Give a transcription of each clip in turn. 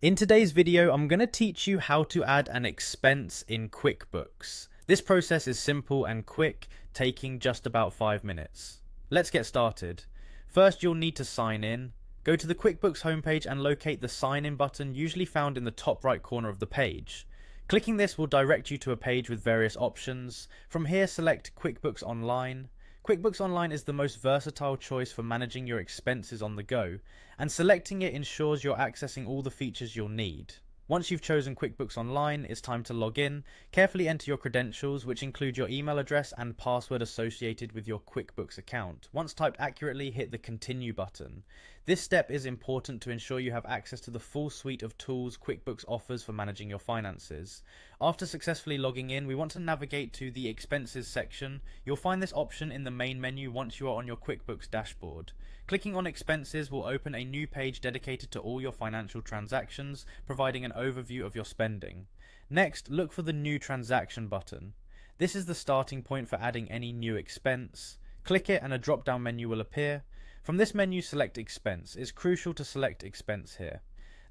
In today's video, I'm going to teach you how to add an expense in QuickBooks. This process is simple and quick, taking just about 5 minutes. Let's get started. First, you'll need to sign in. Go to the QuickBooks homepage and locate the sign in button, usually found in the top right corner of the page. Clicking this will direct you to a page with various options. From here, select QuickBooks Online. QuickBooks Online is the most versatile choice for managing your expenses on the go, and selecting it ensures you're accessing all the features you'll need. Once you've chosen QuickBooks Online, it's time to log in. Carefully enter your credentials, which include your email address and password associated with your QuickBooks account. Once typed accurately, hit the Continue button. This step is important to ensure you have access to the full suite of tools QuickBooks offers for managing your finances. After successfully logging in, we want to navigate to the Expenses section. You'll find this option in the main menu once you are on your QuickBooks dashboard. Clicking on Expenses will open a new page dedicated to all your financial transactions, providing an overview of your spending. Next, look for the New Transaction button. This is the starting point for adding any new expense. Click it and a drop-down menu will appear. From this menu, select Expense. It's crucial to select Expense here.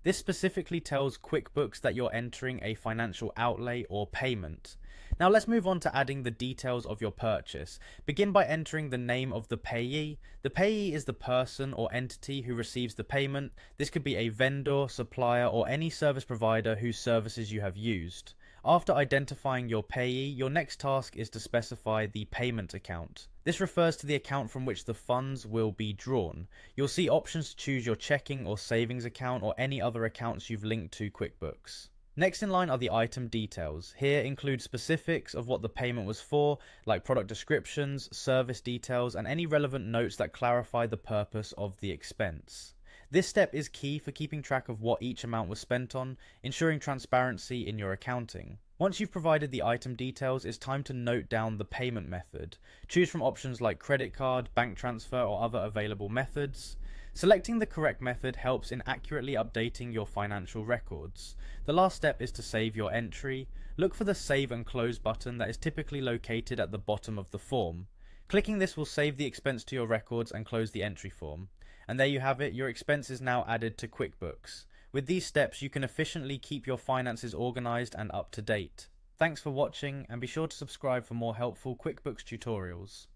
This specifically tells QuickBooks that you're entering a financial outlay or payment. Now let's move on to adding the details of your purchase. Begin by entering the name of the payee. The payee is the person or entity who receives the payment. This could be a vendor, supplier, or any service provider whose services you have used. After identifying your payee, your next task is to specify the payment account. This refers to the account from which the funds will be drawn. You'll see options to choose your checking or savings account or any other accounts you've linked to QuickBooks. Next in line are the item details. Here include specifics of what the payment was for, like product descriptions, service details, and any relevant notes that clarify the purpose of the expense. This step is key for keeping track of what each amount was spent on, ensuring transparency in your accounting. Once you've provided the item details, it's time to note down the payment method. Choose from options like credit card, bank transfer, or other available methods. Selecting the correct method helps in accurately updating your financial records. The last step is to save your entry. Look for the Save and Close button that is typically located at the bottom of the form. Clicking this will save the expense to your records and close the entry form. And there you have it, your expense is now added to QuickBooks. With these steps, you can efficiently keep your finances organized and up to date. Thanks for watching, and be sure to subscribe for more helpful QuickBooks tutorials.